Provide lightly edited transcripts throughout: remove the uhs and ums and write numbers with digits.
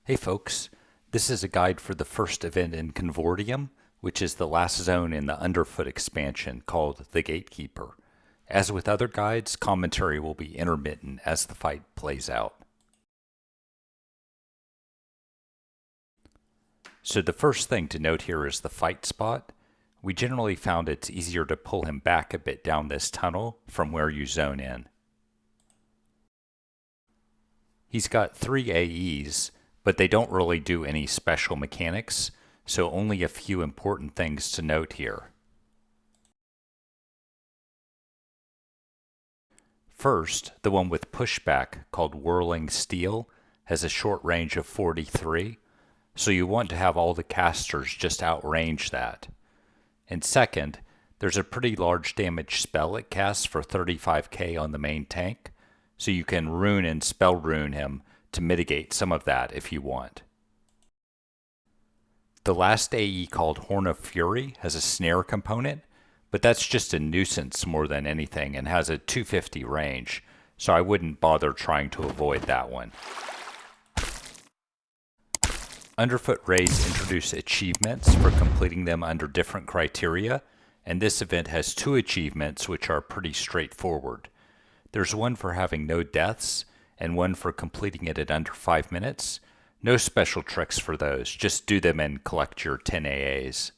Hey folks, this is a guide for the first event in Convorteum, which is the last zone in the Underfoot expansion called the Gatekeeper. As with other guides, commentary will be intermittent as the fight plays out. So the first thing to note here is the fight spot. We generally found it's easier to pull him back a bit down this tunnel from where you zone in. He's got 3 AEs, but they don't really do any special mechanics, so only a few important things to note here. First, the one with pushback, called Whirling Steel, has a short range of 43, so you want to have all the casters just outrange that. And second, there's a pretty large damage spell it casts for 35k on the main tank, so you can rune and spell rune him to mitigate some of that if you want. The last AE, called Horn of Fury, has a snare component, but that's just a nuisance more than anything and has a 250 range, so I wouldn't bother trying to avoid that one. Underfoot raids introduce achievements for completing them under different criteria, and this event has 2 achievements which are pretty straightforward. There's one for having no deaths, and one for completing it at under 5 minutes. No special tricks for those, just do them and collect your 10 AAs.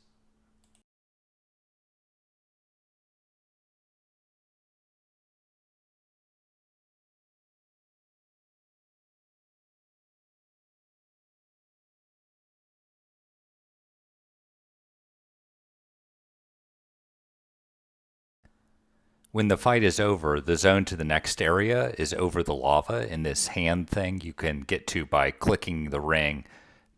When the fight is over, the zone to the next area is over the lava in this hand thing you can get to by clicking the ring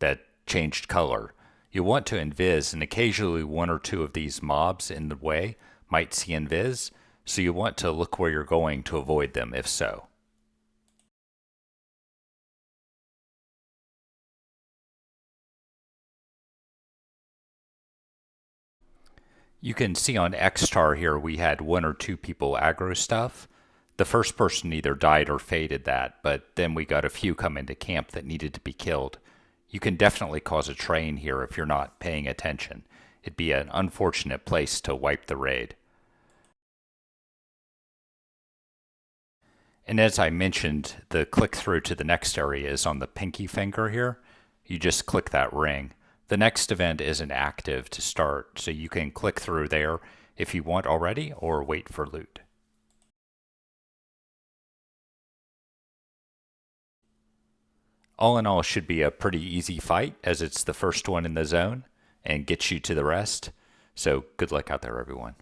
that changed color. You want to invis, and occasionally 1 or 2 of these mobs in the way might see invis, so you want to look where you're going to avoid them if so. You can see on X-Tar here we had 1 or 2 people aggro stuff. The first person either died or faded that, but then we got a few come into camp that needed to be killed. You can definitely cause a train here if you're not paying attention. It'd be an unfortunate place to wipe the raid. And as I mentioned, the click through to the next area is on the pinky finger here. You just click that ring. The next event isn't active to start, so you can click through there if you want already or wait for loot. All in all, should be a pretty easy fight as it's the first one in the zone and gets you to the rest. So good luck out there, everyone.